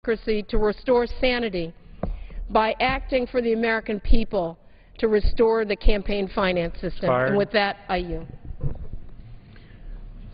democracy, to restore sanity by acting for the American people to restore the campaign finance system. And with that, I yield.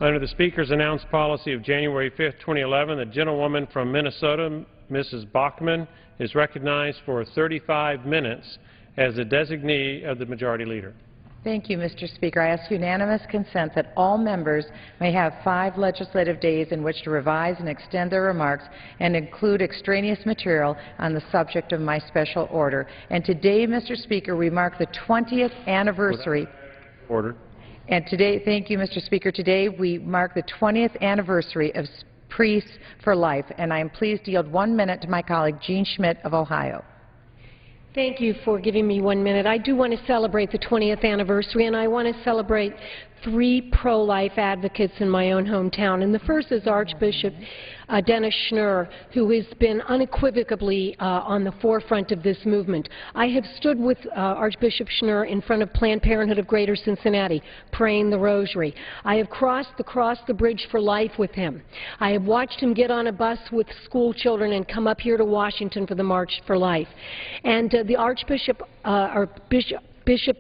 Under the Speaker's announced policy of January 5, 2011, the gentlewoman from Minnesota, Mrs. Bachmann, is recognized for 35 minutes as the designee of the Majority Leader. Thank you, Mr. Speaker. I ask unanimous consent that all members may have 5 legislative days in which to revise and extend their remarks and include extraneous material on the subject of my special order. And today, Mr. Speaker, we mark the 20th anniversary. Order. And today, thank you, Mr. Speaker, today we mark the 20th anniversary of Priests for Life, and I am pleased to yield 1 minute to my colleague Jean Schmidt of Ohio. Thank you for giving me 1 minute. I do want to celebrate the 20th anniversary, and I want to celebrate 3 pro-life advocates in my own hometown. And the first is Archbishop Dennis Schnurr, who has been unequivocally on the forefront of this movement. I have stood with Archbishop Schnurr in front of Planned Parenthood of Greater Cincinnati, praying the rosary. I have crossed the bridge for life with him. I have watched him get on a bus with school children and come up here to Washington for the March for Life. And the Archbishop,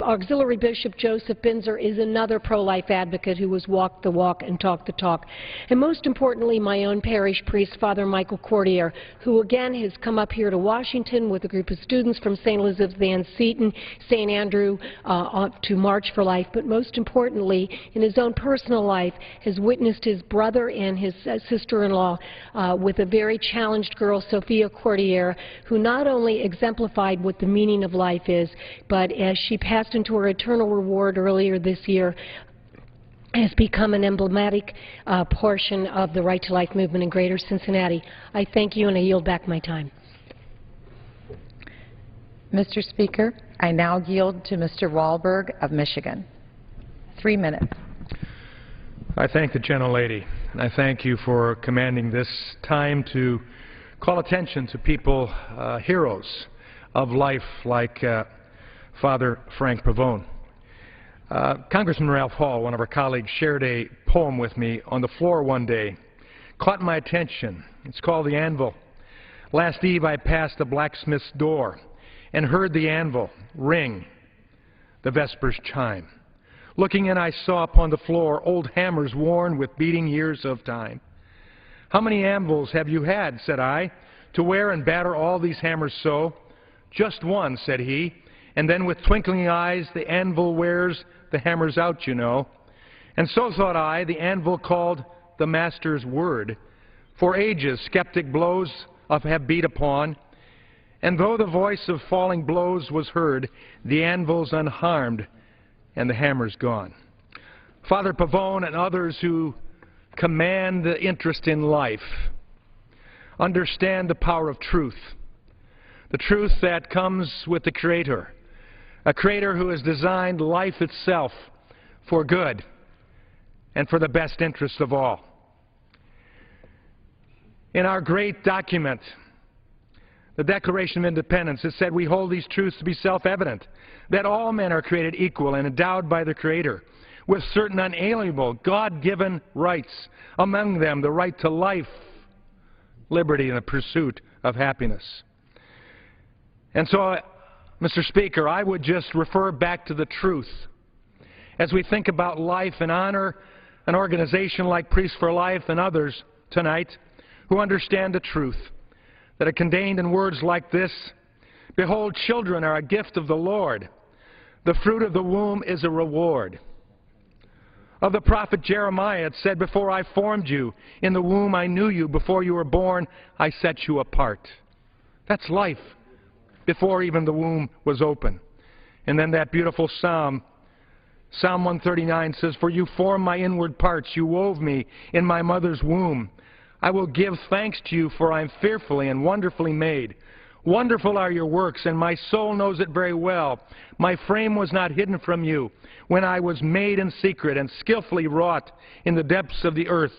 Auxiliary Bishop Joseph Binzer is another pro-life advocate who has walked the walk and talked the talk. And most importantly, my own parish priest, Father Michael Cordier, who again has come up here to Washington with a group of students from St. Elizabeth Van Seton, St. Andrew, to March for Life, but most importantly, in his own personal life, has witnessed his brother and his sister-in-law with a very challenged girl, Sophia Cordier, who not only exemplified what the meaning of life is, but as she passed into her eternal reward earlier this year, has become an emblematic portion of the Right to Life movement in Greater Cincinnati. I thank you, and I yield back my time. Mr. Speaker, I now yield to Mr. Wahlberg of Michigan. 3 minutes. I thank the gentlelady, and I thank you for commanding this time to call attention to people, heroes of life like Father Frank Pavone. Congressman Ralph Hall, one of our colleagues, shared a poem with me on the floor one day. Caught my attention. It's called The Anvil. Last eve I passed a blacksmith's door and heard the anvil ring the vespers chime. Looking in, I saw upon the floor old hammers worn with beating years of time. How many anvils have you had, said I, to wear and batter all these hammers so? Just one, said he. And then with twinkling eyes, the anvil wears the hammers out, you know. And so thought I, the anvil called the master's word. For ages skeptic blows have beat upon, and though the voice of falling blows was heard, the anvil's unharmed and the hammer's gone. Father Pavone and others who command the interest in life understand the power of truth, the truth that comes with the Creator, a Creator who has designed life itself for good and for the best interest of all. In our great document, the Declaration of Independence, it said we hold these truths to be self-evident, that all men are created equal and endowed by the Creator with certain unalienable, God-given rights, among them the right to life, liberty, and the pursuit of happiness. And so, Mr. Speaker, I would just refer back to the truth. As we think about life and honor an organization like Priests for Life and others tonight who understand the truth that are contained in words like this: behold, children are a gift of the Lord. The fruit of the womb is a reward. Of the prophet Jeremiah, it said, before I formed you in the womb I knew you. Before you were born, I set you apart. That's life before even the womb was open. And then that beautiful Psalm 139 says, for you formed my inward parts, you wove me in my mother's womb. I will give thanks to you, for I am fearfully and wonderfully made. Wonderful are your works, and my soul knows it very well. My frame was not hidden from you when I was made in secret and skillfully wrought in the depths of the earth.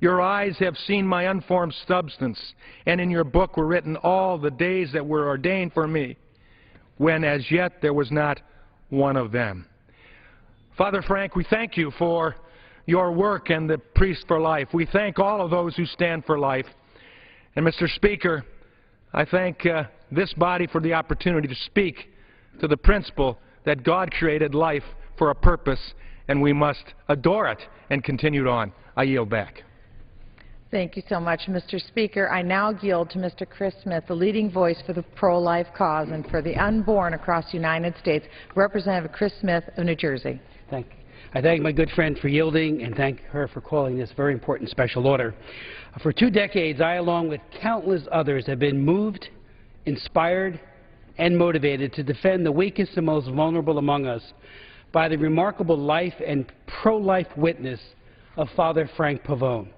Your eyes have seen my unformed substance, and in your book were written all the days that were ordained for me, when as yet there was not one of them. Father Frank, we thank you for your work and the Priests for Life. We thank all of those who stand for life. And Mr. Speaker, I thank this body for the opportunity to speak to the principle that God created life for a purpose, and we must adore it and continue it on. I yield back. Thank you so much, Mr. Speaker. I now yield to Mr. Chris Smith, the leading voice for the pro-life cause and for the unborn across the United States. Representative Chris Smith of New Jersey. I thank my good friend for yielding and thank her for calling this very important special order. For 2 decades, I, along with countless others, have been moved, inspired, and motivated to defend the weakest and most vulnerable among us by the remarkable life and pro-life witness of Father Frank Pavone.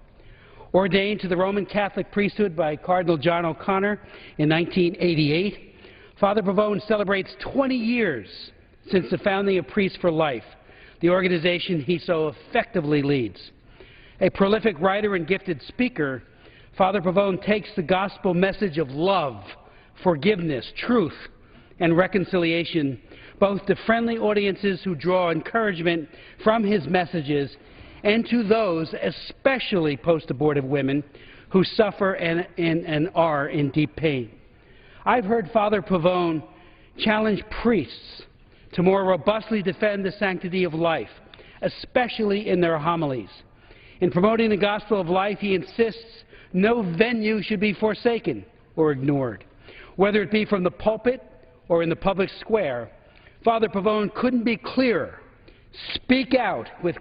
Ordained to the Roman Catholic priesthood by Cardinal John O'Connor in 1988, Father Pavone celebrates 20 years since the founding of Priests for Life, the organization he so effectively leads. A prolific writer and gifted speaker, Father Pavone takes the gospel message of love, forgiveness, truth, and reconciliation, both to friendly audiences who draw encouragement from his messages and to those, especially post-abortive women, who suffer and are in deep pain. I've heard Father Pavone challenge priests to more robustly defend the sanctity of life, especially in their homilies. In promoting the gospel of life, he insists no venue should be forsaken or ignored. Whether it be from the pulpit or in the public square, Father Pavone couldn't be clearer. Speak out with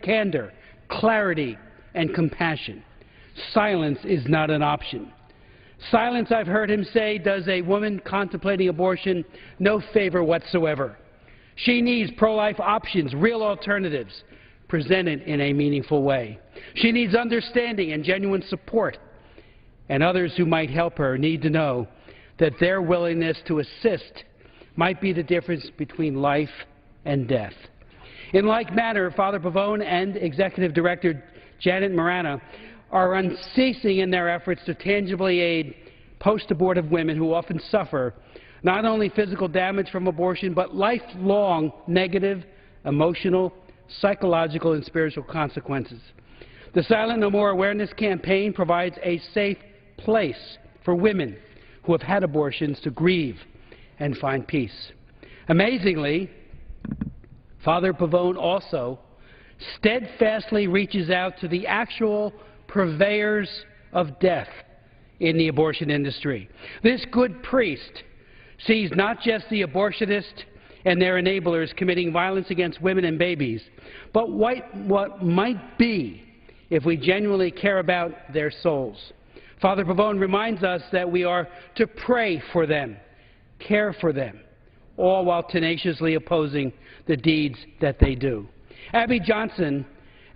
candor, clarity, and compassion. Silence is not an option. Silence, I've heard him say, does a woman contemplating abortion no favor whatsoever. She needs pro-life options, real alternatives, presented in a meaningful way. She needs understanding and genuine support. And others who might help her need to know that their willingness to assist might be the difference between life and death. In like manner, Father Pavone and Executive Director Janet Marana are unceasing in their efforts to tangibly aid post-abortive women who often suffer not only physical damage from abortion, but lifelong negative, emotional, psychological, and spiritual consequences. The Silent No More Awareness campaign provides a safe place for women who have had abortions to grieve and find peace. Amazingly, Father Pavone also steadfastly reaches out to the actual purveyors of death in the abortion industry. This good priest sees not just the abortionist and their enablers committing violence against women and babies, but what might be if we genuinely care about their souls. Father Pavone reminds us that we are to pray for them, care for them, all while tenaciously opposing the deeds that they do. Abby Johnson,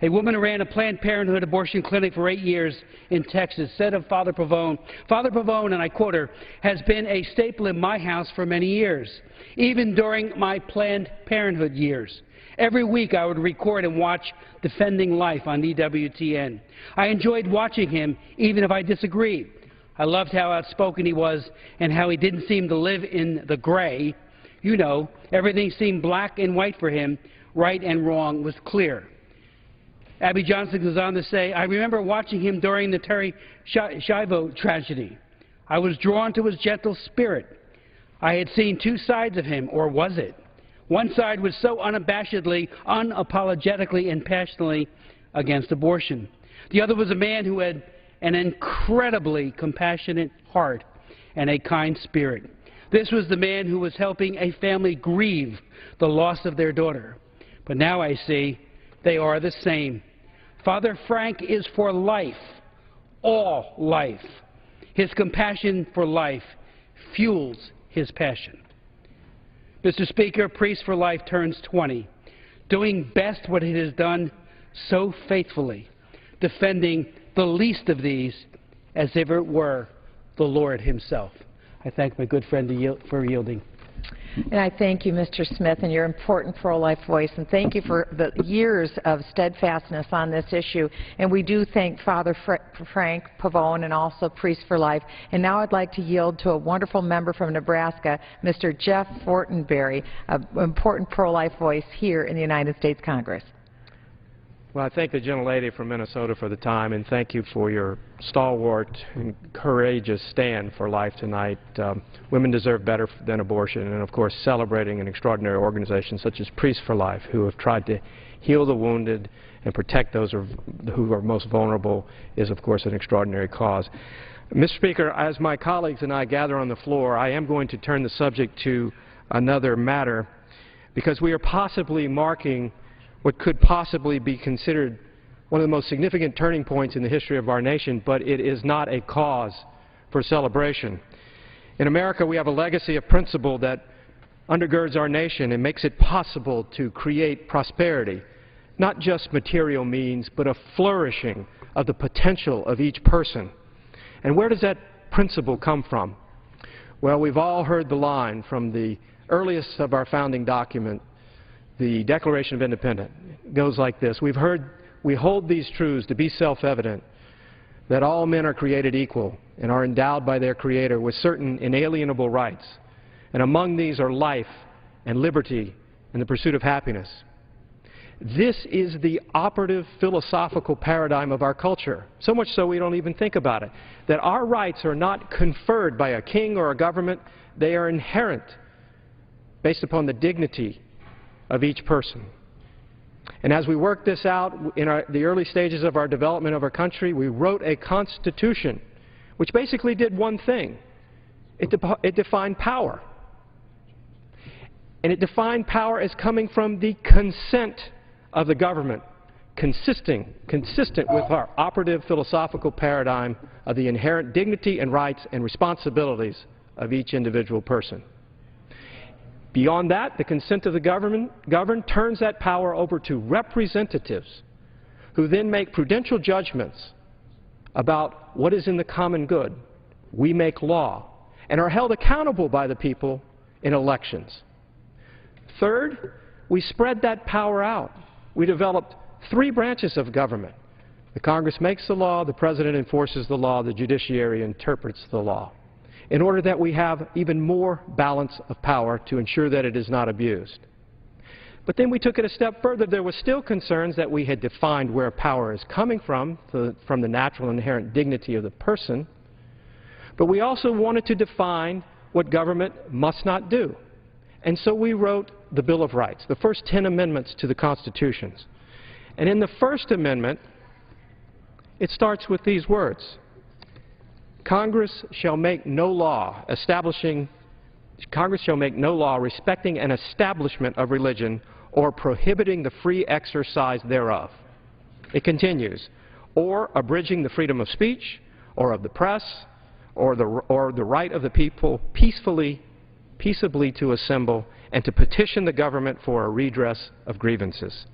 a woman who ran a Planned Parenthood abortion clinic for 8 years in Texas, said of Father Pavone, and I quote her, has been a staple in my house for many years, even during my Planned Parenthood years. Every week I would record and watch Defending Life on EWTN. I enjoyed watching him, even if I disagreed. I loved how outspoken he was and how he didn't seem to live in the gray. You know, everything seemed black and white for him. Right and wrong was clear. Abby Johnson goes on to say, I remember watching him during the Terry Schiavo tragedy. I was drawn to his gentle spirit. I had seen two sides of him, or was it? One side was so unabashedly, unapologetically, and passionately against abortion. The other was a man who had an incredibly compassionate heart and a kind spirit. This was the man who was helping a family grieve the loss of their daughter. But now I see they are the same. Father Frank is for life, all life. His compassion for life fuels his passion. Mr. Speaker, Priests for Life turns 20, doing best what it has done so faithfully, defending the least of these as if it were the Lord himself. I thank my good friend for yielding. And I thank you, Mr. Smith, and your important pro-life voice, and thank you for the years of steadfastness on this issue. And we do thank Father Frank Pavone and also Priests for Life. And now I'd like to yield to a wonderful member from Nebraska, Mr. Jeff Fortenberry, an important pro-life voice here in the United States Congress. Well, I thank the gentlelady from Minnesota for the time, and thank you for your stalwart and courageous stand for life tonight. Women deserve better than abortion, and of course celebrating an extraordinary organization such as Priests for Life, who have tried to heal the wounded and protect those who are most vulnerable, is of course an extraordinary cause. Mr. Speaker, as my colleagues and I gather on the floor, I am going to turn the subject to another matter, because we are possibly marking what could possibly be considered one of the most significant turning points in the history of our nation, but it is not a cause for celebration. In America, we have a legacy of principle that undergirds our nation and makes it possible to create prosperity, not just material means, but a flourishing of the potential of each person. And where does that principle come from? Well, we've all heard the line from the earliest of our founding document, the Declaration of Independence. It goes like this: we hold these truths to be self-evident, that all men are created equal and are endowed by their Creator with certain inalienable rights, and among these are life and liberty and the pursuit of happiness. This is the operative philosophical paradigm of our culture, so much so we don't even think about it, that our rights are not conferred by a king or a government, they are inherent, based upon the dignity of each person. And as we worked this out in the early stages of our development of our country, we wrote a Constitution which basically did one thing. It defined power. And it defined power as coming from the consent of the government, consistent with our operative philosophical paradigm of the inherent dignity and rights and responsibilities of each individual person. Beyond that, the consent of the governed turns that power over to representatives, who then make prudential judgments about what is in the common good. We make law and are held accountable by the people in elections. Third, we spread that power out. We developed three branches of government. The Congress makes the law, the President enforces the law, the judiciary interprets the law, in order that we have even more balance of power to ensure that it is not abused. But then we took it a step further. There were still concerns that we had defined where power is coming from the natural inherent dignity of the person, but we also wanted to define what government must not do. And so we wrote the Bill of Rights, the first 10 amendments to the Constitutions. And in the First Amendment, it starts with these words: Congress shall make no law respecting an establishment of religion or prohibiting the free exercise thereof. It continues, or abridging the freedom of speech or of the press or the right of the people peaceably to assemble and to petition the government for a redress of grievances.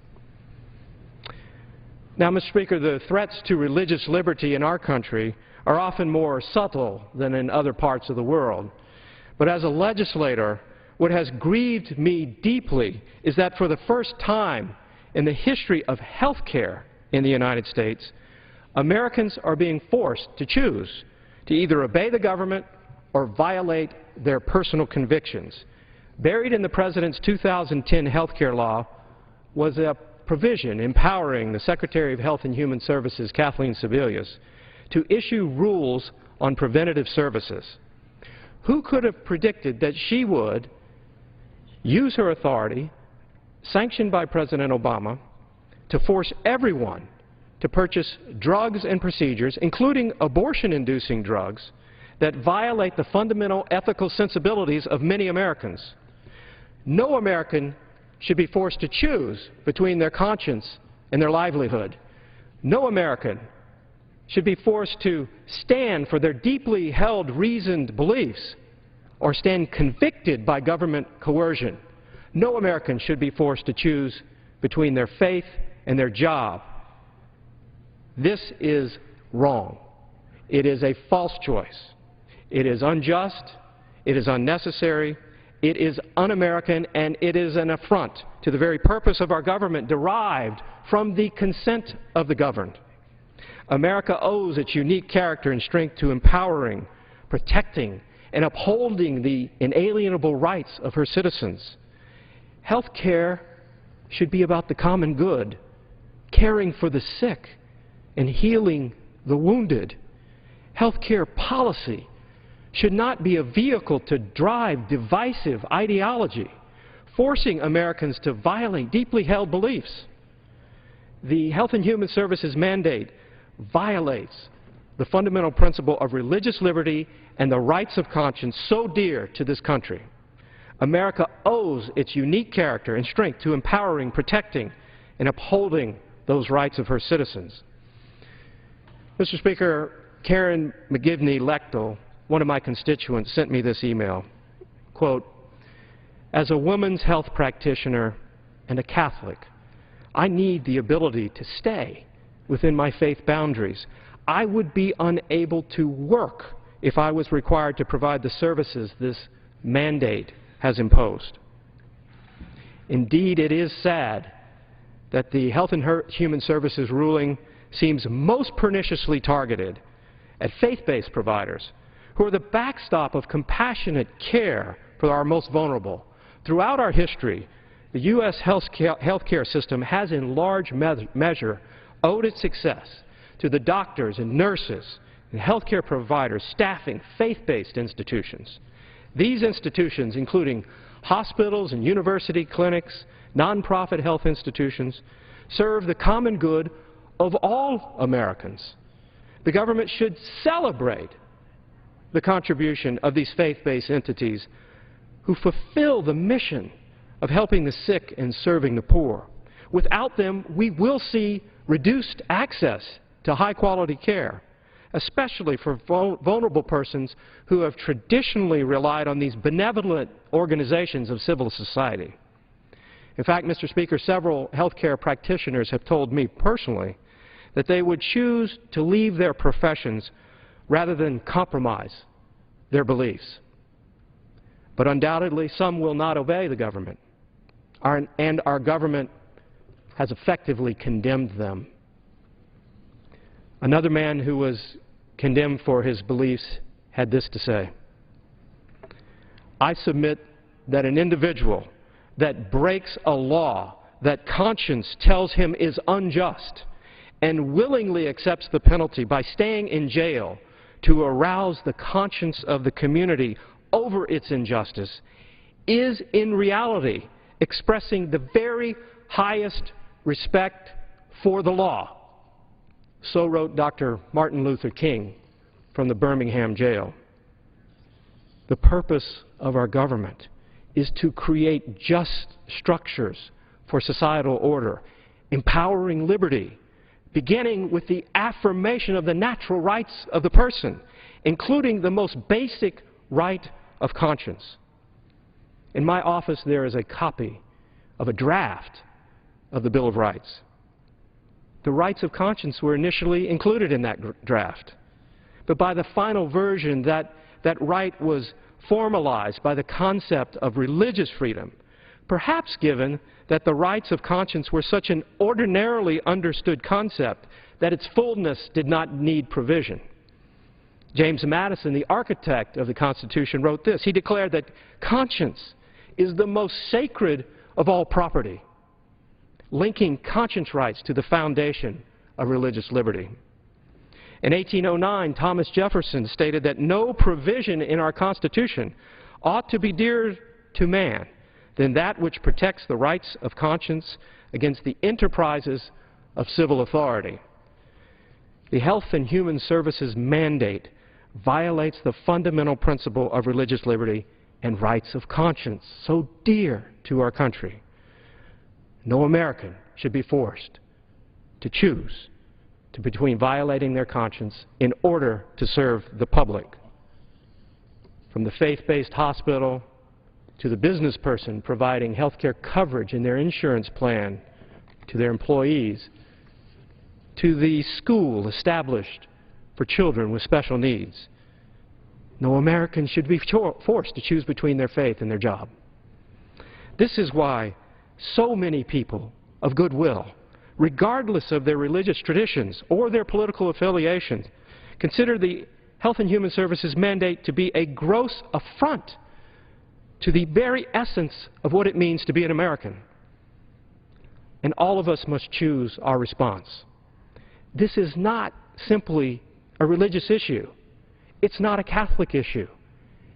Now, Mr. Speaker, the threats to religious liberty in our country are often more subtle than in other parts of the world. But as a legislator, what has grieved me deeply is that for the first time in the history of health care in the United States, Americans are being forced to choose to either obey the government or violate their personal convictions. Buried in the President's 2010 health care law was a provision empowering the Secretary of Health and Human Services, Kathleen Sebelius, to issue rules on preventative services. Who could have predicted that she would use her authority, sanctioned by President Obama, to force everyone to purchase drugs and procedures, including abortion-inducing drugs, that violate the fundamental ethical sensibilities of many Americans? No American should be forced to choose between their conscience and their livelihood. No American should be forced to stand for their deeply held reasoned beliefs or stand convicted by government coercion. No American should be forced to choose between their faith and their job. This is wrong. It is a false choice. It is unjust. It is unnecessary. It is un-American, and it is an affront to the very purpose of our government derived from the consent of the governed. America owes its unique character and strength to empowering, protecting, and upholding the inalienable rights of her citizens. Health care should be about the common good, caring for the sick and healing the wounded. Healthcare policy should not be a vehicle to drive divisive ideology, forcing Americans to violate deeply held beliefs. The Health and Human Services mandate violates the fundamental principle of religious liberty and the rights of conscience so dear to this country. America owes its unique character and strength to empowering, protecting, and upholding those rights of her citizens. Mr. Speaker, Karen McGivney-Lechtel, one of my constituents, sent me this email. Quote, "As a woman's health practitioner and a Catholic, I need the ability to stay within my faith boundaries. I would be unable to work if I was required to provide the services this mandate has imposed." Indeed, it is sad that the Health and Human Services ruling seems most perniciously targeted at faith-based providers who are the backstop of compassionate care for our most vulnerable. Throughout our history, the U.S. healthcare system has in large measure owed its success to the doctors and nurses and healthcare providers staffing faith-based institutions. These institutions, including hospitals and university clinics, nonprofit health institutions, serve the common good of all Americans. The government should celebrate the contribution of these faith-based entities who fulfill the mission of helping the sick and serving the poor. Without them, we will see reduced access to high-quality care, especially for vulnerable persons who have traditionally relied on these benevolent organizations of civil society. In fact, Mr. Speaker, several healthcare practitioners have told me personally that they would choose to leave their professions rather than compromise their beliefs. But undoubtedly, some will not obey the government, and our government has effectively condemned them. Another man who was condemned for his beliefs had this to say: "I submit that an individual that breaks a law that conscience tells him is unjust and willingly accepts the penalty by staying in jail to arouse the conscience of the community over its injustice is in reality expressing the very highest respect for the law." So wrote Dr. Martin Luther King from the Birmingham jail. The purpose of our government is to create just structures for societal order, empowering liberty, beginning with the affirmation of the natural rights of the person, including the most basic right of conscience. In my office, there is a copy of a draft of the Bill of Rights. The rights of conscience were initially included in that draft, but by the final version, that right was formalized by the concept of religious freedom, perhaps given that the rights of conscience were such an ordinarily understood concept that its fullness did not need provision. James Madison, the architect of the Constitution, wrote this. He declared that conscience is the most sacred of all property, linking conscience rights to the foundation of religious liberty. In 1809, Thomas Jefferson stated that no provision in our Constitution ought to be dearer to man than that which protects the rights of conscience against the enterprises of civil authority. The Health and Human Services mandate violates the fundamental principle of religious liberty and rights of conscience, so dear to our country. No American should be forced to choose between violating their conscience in order to serve the public. From the faith-based hospital to the business person providing health care coverage in their insurance plan to their employees, to the school established for children with special needs. No American should be forced to choose between their faith and their job. This is why so many people of goodwill, regardless of their religious traditions or their political affiliations, consider the Health and Human Services mandate to be a gross affront to the very essence of what it means to be an American. and all of us must choose our response. This is not simply a religious issue. It's not a Catholic issue.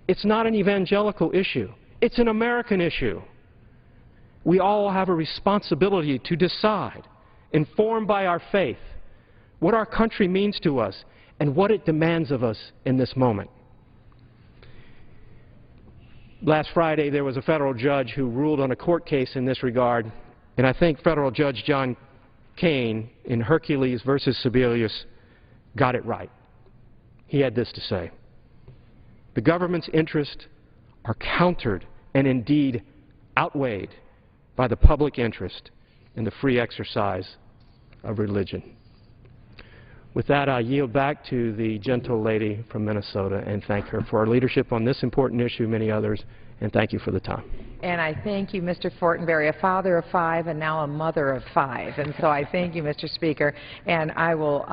It's not an evangelical issue. It's an American issue. We all have a responsibility to decide, informed by our faith, what our country means to us and what it demands of us in this moment. Last Friday, there was a federal judge who ruled on a court case in this regard, and I think federal Judge John Kane in Hercules versus Sebelius got it right. He had this to say: the government's interests are countered and indeed outweighed by the public interest in the free exercise of religion. With that, I yield back to the gentle lady from Minnesota and thank her for her leadership on this important issue, many others, and thank you for the time. And I thank you, Mr. Fortenberry, a father of 5 and now a mother of 5. And so I thank you, Mr. Speaker. And I will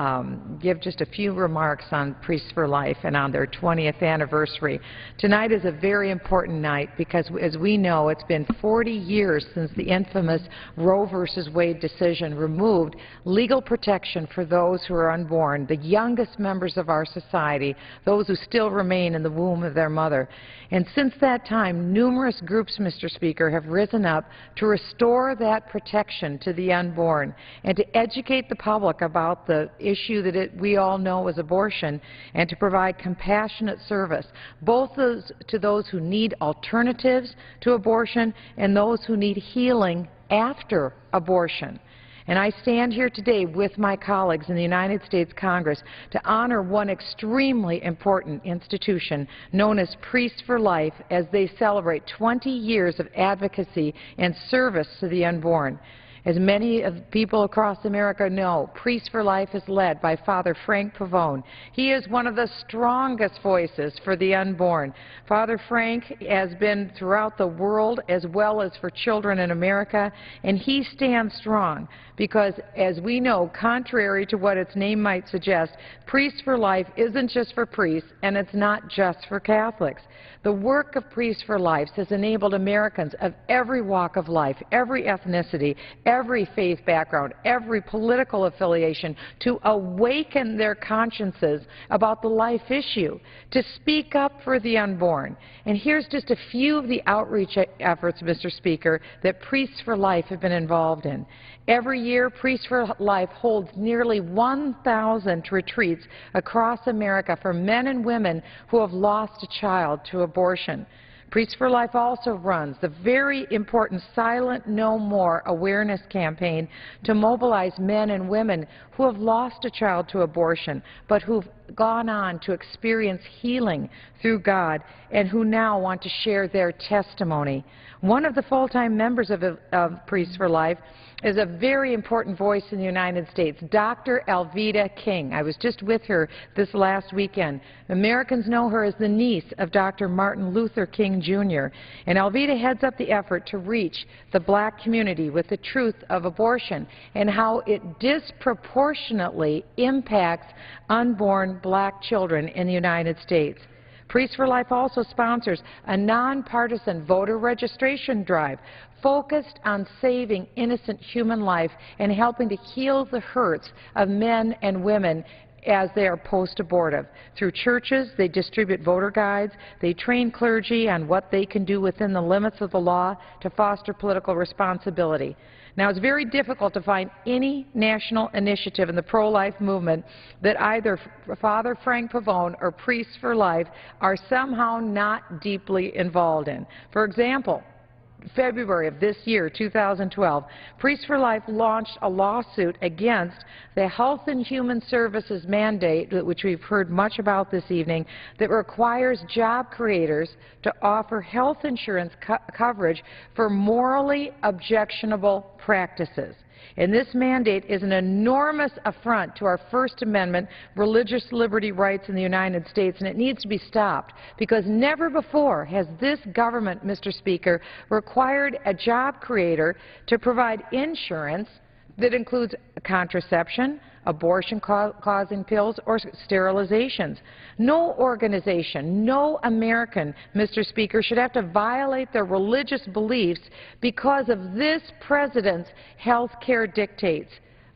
give just a few remarks on Priests for Life and on their 20th anniversary. Tonight is a very important night because, as we know, it's been 40 years since the infamous Roe versus Wade decision removed legal protection for those who are unborn, the youngest members of our society, those who still remain in the womb of their mother. And since that time, numerous groups, Mr. Speaker, have risen up to restore that protection to the unborn and to educate the public about the issue that we all know is abortion and to provide compassionate service, both to those who need alternatives to abortion and those who need healing after abortion. And I stand here today with my colleagues in the United States Congress to honor one extremely important institution known as Priests for Life as they celebrate 20 years of advocacy and service to the unborn. As many of people across America know, Priests for Life is led by Father Frank Pavone. He is one of the strongest voices for the unborn. Father Frank has been throughout the world as well as for children in America, and he stands strong because, as we know, contrary to what its name might suggest, Priests for Life isn't just for priests and it's not just for Catholics. The work of Priests for Life has enabled Americans of every walk of life, every ethnicity, every faith background, every political affiliation to awaken their consciences about the life issue, to speak up for the unborn. And here's just a few of the outreach efforts, Mr. Speaker, that Priests for Life have been involved in. Every year, Priests for Life holds nearly 1,000 retreats across America for men and women who have lost a child to abortion. Priests for Life also runs the very important Silent No More awareness campaign to mobilize men and women who have lost a child to abortion, but who've gone on to experience healing through God and who now want to share their testimony. One of the full-time members of Priests for Life is a very important voice in the United States, Dr. Alveda King. I was just with her this last weekend. Americans know her as the niece of Dr. Martin Luther King, Jr., and Alveda heads up the effort to reach the black community with the truth of abortion and how it disproportionately impacts unborn black children in the United States. Priests for Life also sponsors a nonpartisan voter registration drive focused on saving innocent human life and helping to heal the hurts of men and women as they are post-abortive. Through churches, they distribute voter guides. They train clergy on what they can do within the limits of the law to foster political responsibility. Now, it's very difficult to find any national initiative in the pro-life movement that either Father Frank Pavone or Priests for Life are somehow not deeply involved in. For example, February of this year, 2012, Priests for Life launched a lawsuit against the Health and Human Services mandate, which we've heard much about this evening, that requires job creators to offer health insurance coverage for morally objectionable practices. And this mandate is an enormous affront to our First Amendment religious liberty rights in the United States, and it needs to be stopped because never before has this government, Mr. Speaker, required a job creator to provide insurance that includes contraception, abortion-causing pills, or sterilizations. No organization, no American, Mr. Speaker, should have to violate their religious beliefs because of this president's health care dictates.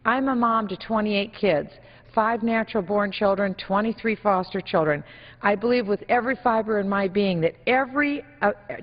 I'm a mom to 28 kids. 5 natural-born children, 23 foster children. I believe with every fiber in my being that every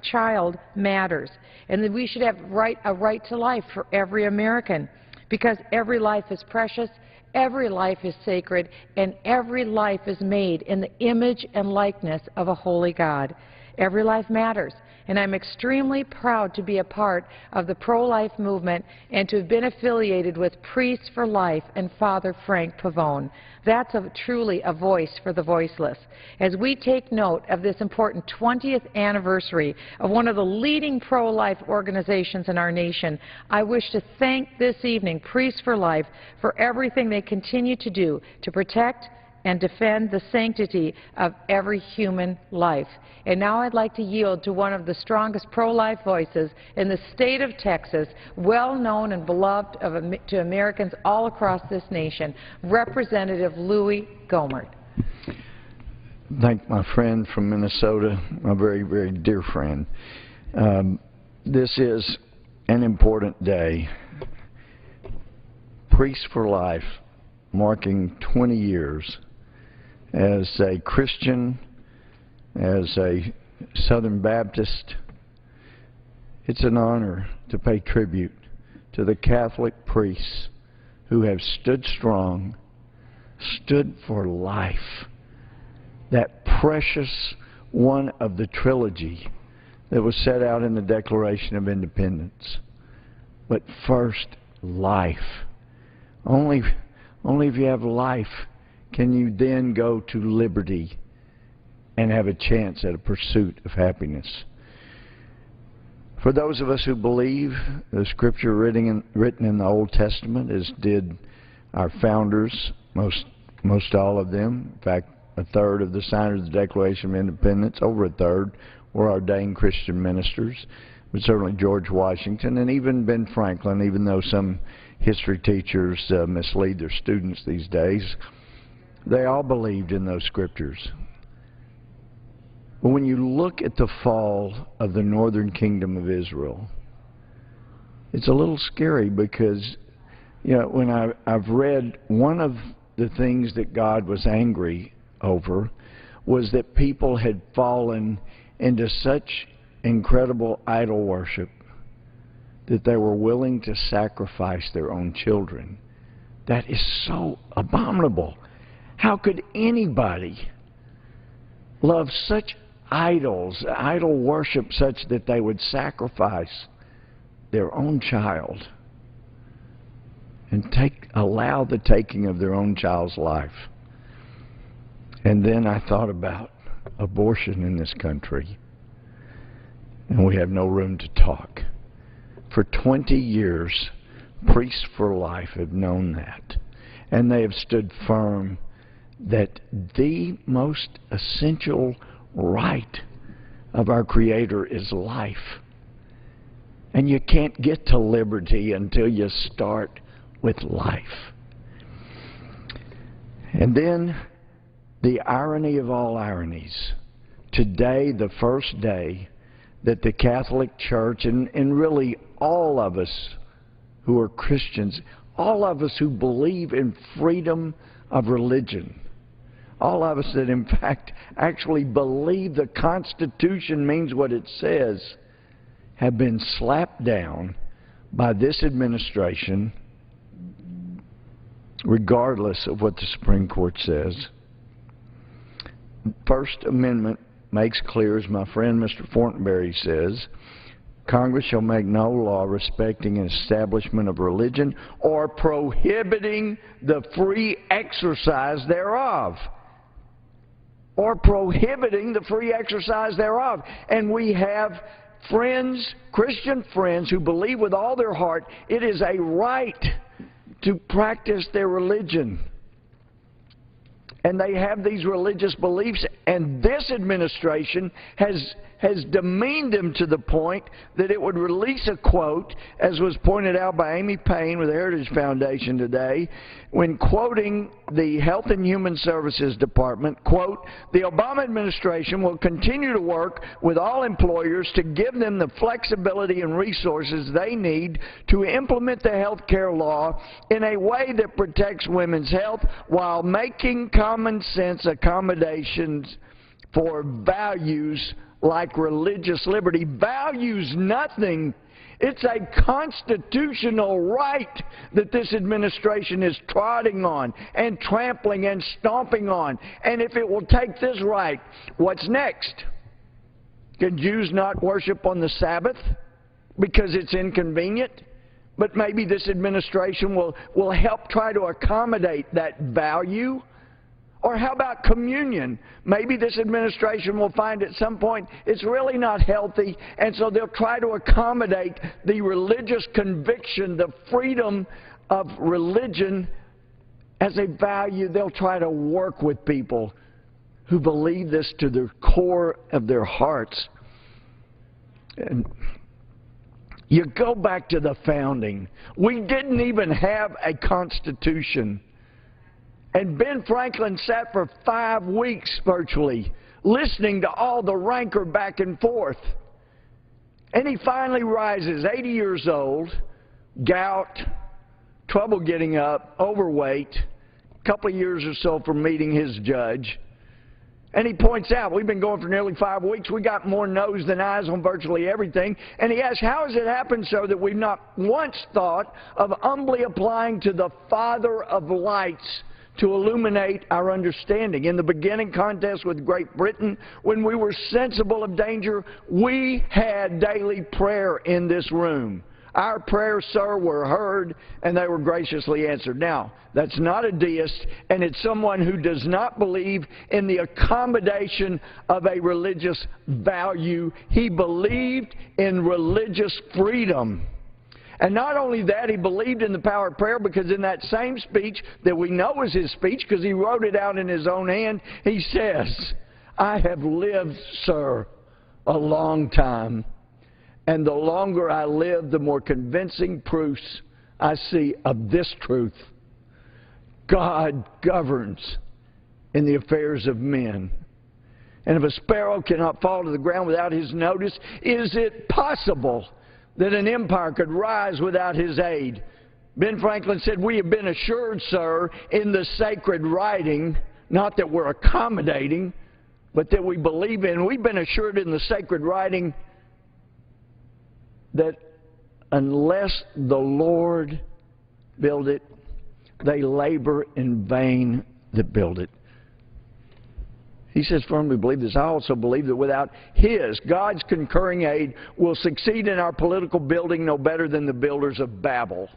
child matters and that we should have a right to life for every American, because every life is precious, every life is sacred, and every life is made in the image and likeness of a holy God. Every life matters, and I'm extremely proud to be a part of the pro-life movement and to have been affiliated with Priests for Life and Father Frank Pavone. That's truly a voice for the voiceless. As we take note of this important 20th anniversary of one of the leading pro-life organizations in our nation, I wish to thank this evening Priests for Life for everything they continue to do to protect and defend the sanctity of every human life. And now I'd like to yield to one of the strongest pro-life voices in the state of Texas, well known and beloved to Americans all across this nation, Representative Louis Gohmert. Thank my friend from Minnesota, a very, very dear friend. This is an important day. Priests for Life, marking 20 years. As a Christian, as a Southern Baptist, it's an honor to pay tribute to the Catholic priests who have stood strong, stood for life, that precious one of the trilogy that was set out in the Declaration of Independence. But first, life. Only if you have life can you then go to liberty and have a chance at a pursuit of happiness. For those of us who believe the Scripture written in the Old Testament, as did our founders, most all of them, in fact, a third of the signers of the Declaration of Independence, over a third, were ordained Christian ministers, but certainly George Washington and even Ben Franklin, even though some history teachers mislead their students these days. They all believed in those scriptures. But when you look at the fall of the northern kingdom of Israel, it's a little scary because, you know, when I've read, one of the things that God was angry over was that people had fallen into such incredible idol worship that they were willing to sacrifice their own children. That is so abominable. How could anybody love such idols, idol worship such that they would sacrifice their own child and allow the taking of their own child's life? And then I thought about abortion in this country, and we have no room to talk. For 20 years, Priests for Life have known that, and they have stood firm that the most essential right of our Creator is life. And you can't get to liberty until you start with life. And then, the irony of all ironies, today, the first day that the Catholic Church, and really all of us who are Christians, all of us who believe in freedom of religion, all of us that in fact actually believe the Constitution means what it says, have been slapped down by this administration, regardless of what the Supreme Court says. First Amendment makes clear, as my friend Mr. Fortenberry says, Congress shall make no law respecting an establishment of religion or prohibiting the free exercise thereof. Or prohibiting the free exercise thereof. And we have friends, Christian friends, who believe with all their heart it is a right to practice their religion. and they have these religious beliefs, and this administration has demeaned them to the point that it would release a quote, as was pointed out by Amy Payne with the Heritage Foundation today, when quoting the Health and Human Services Department, quote, "The Obama administration will continue to work with all employers to give them the flexibility and resources they need to implement the health care law in a way that protects women's health while making common sense accommodations for values like religious liberty." Values nothing. It's a constitutional right that this administration is trotting on and trampling and stomping on. And if it will take this right, what's next? Can Jews not worship on the Sabbath because it's inconvenient? But maybe this administration will help try to accommodate that value. Or how about communion? Maybe this administration will find at some point it's really not healthy, and so they'll try to accommodate the religious conviction, the freedom of religion as a value. They'll try to work with people who believe this to the core of their hearts. And you go back to the founding. We didn't even have a constitution. And Ben Franklin sat for 5 weeks virtually listening to all the rancor back and forth. And he finally rises, 80 years old, gout, trouble getting up, overweight, a couple of years or so from meeting his judge. And he points out, we've been going for nearly 5 weeks. We got more no's than I's on virtually everything. And he asks, how has it happened so that we've not once thought of humbly applying to the Father of lights to illuminate our understanding? In the beginning contest with Great Britain, when we were sensible of danger, we had daily prayer in this room. Our prayers, sir, were heard, and they were graciously answered. Now, that's not a deist, and it's someone who does not believe in the accommodation of a religious value. He believed in religious freedom. And not only that, he believed in the power of prayer, because in that same speech that we know is his speech, because he wrote it out in his own hand, he says, "I have lived, sir, a long time, and the longer I live, the more convincing proofs I see of this truth. God governs in the affairs of men. And if a sparrow cannot fall to the ground without his notice, is it possible that an empire could rise without his aid?" Ben Franklin said, "We have been assured, sir, in the sacred writing, not that we're accommodating, but that we believe in. We've been assured in the sacred writing that unless the Lord build it, they labor in vain that build it." He says, firmly believe this. I also believe that without His, God's concurring aid, we'll succeed in our political building no better than the builders of Babel.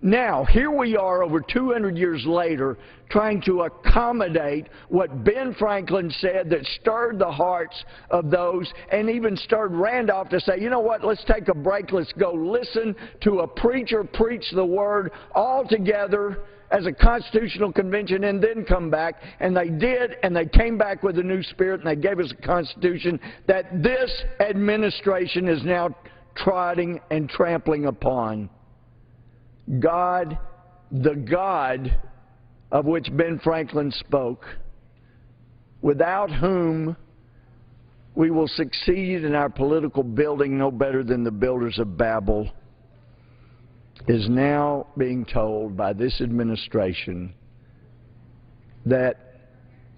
Now, here we are over 200 years later trying to accommodate what Ben Franklin said that stirred the hearts of those, and even stirred Randolph to say, you know what, let's take a break, let's go listen to a preacher preach the Word all together as a constitutional convention, and then come back. And they did, and they came back with a new spirit, and they gave us a constitution that this administration is now trotting and trampling upon. God, the God of which Ben Franklin spoke, without whom we will succeed in our political building no better than the builders of Babel, is now being told by this administration that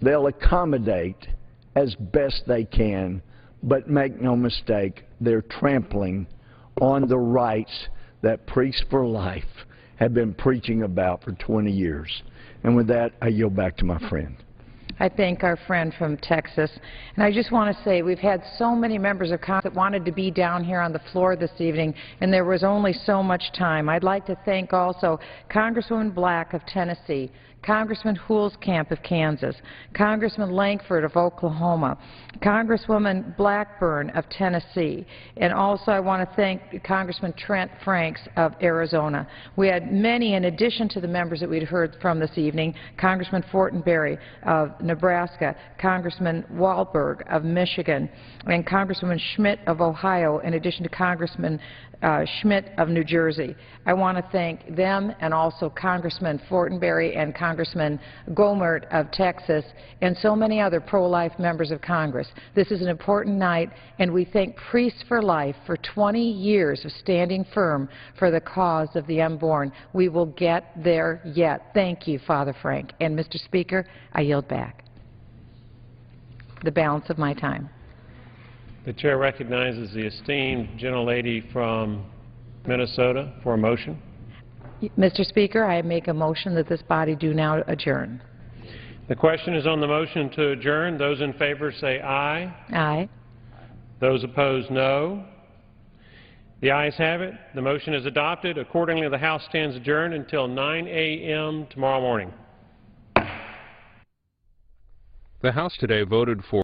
they'll accommodate as best they can, but make no mistake, they're trampling on the rights that Priests for Life have been preaching about for 20 years. And with that, I yield back to my friend. I thank our friend from Texas. And I just want to say we've had so many members of Congress that wanted to be down here on the floor this evening, and there was only so much time. I'd like to thank also Congresswoman Black of Tennessee, Congressman Hulskamp of Kansas, Congressman Lankford of Oklahoma, Congresswoman Blackburn of Tennessee, and also I want to thank Congressman Trent Franks of Arizona. We had many, in addition to the members that we'd heard from this evening, Congressman Fortenberry of Nebraska, Congressman Wahlberg of Michigan, and Congresswoman Schmidt of Ohio, in addition to Congressman Schmidt of New Jersey. I want to thank them and also Congressman Fortenberry and Congressman Gomert of Texas and so many other pro-life members of Congress. This is an important night, and we thank Priests for Life for 20 years of standing firm for the cause of the unborn. We will get there yet. Thank you, Father Frank. And Mr. Speaker, I yield back the balance of my time. The chair recognizes the esteemed gentlelady from Minnesota for a motion. Mr. Speaker, I make a motion that this body do now adjourn. The question is on the motion to adjourn. Those in favor say aye. Aye. Those opposed, no. The ayes have it. The motion is adopted. Accordingly, the House stands adjourned until 9 a.m. tomorrow morning. The House today voted for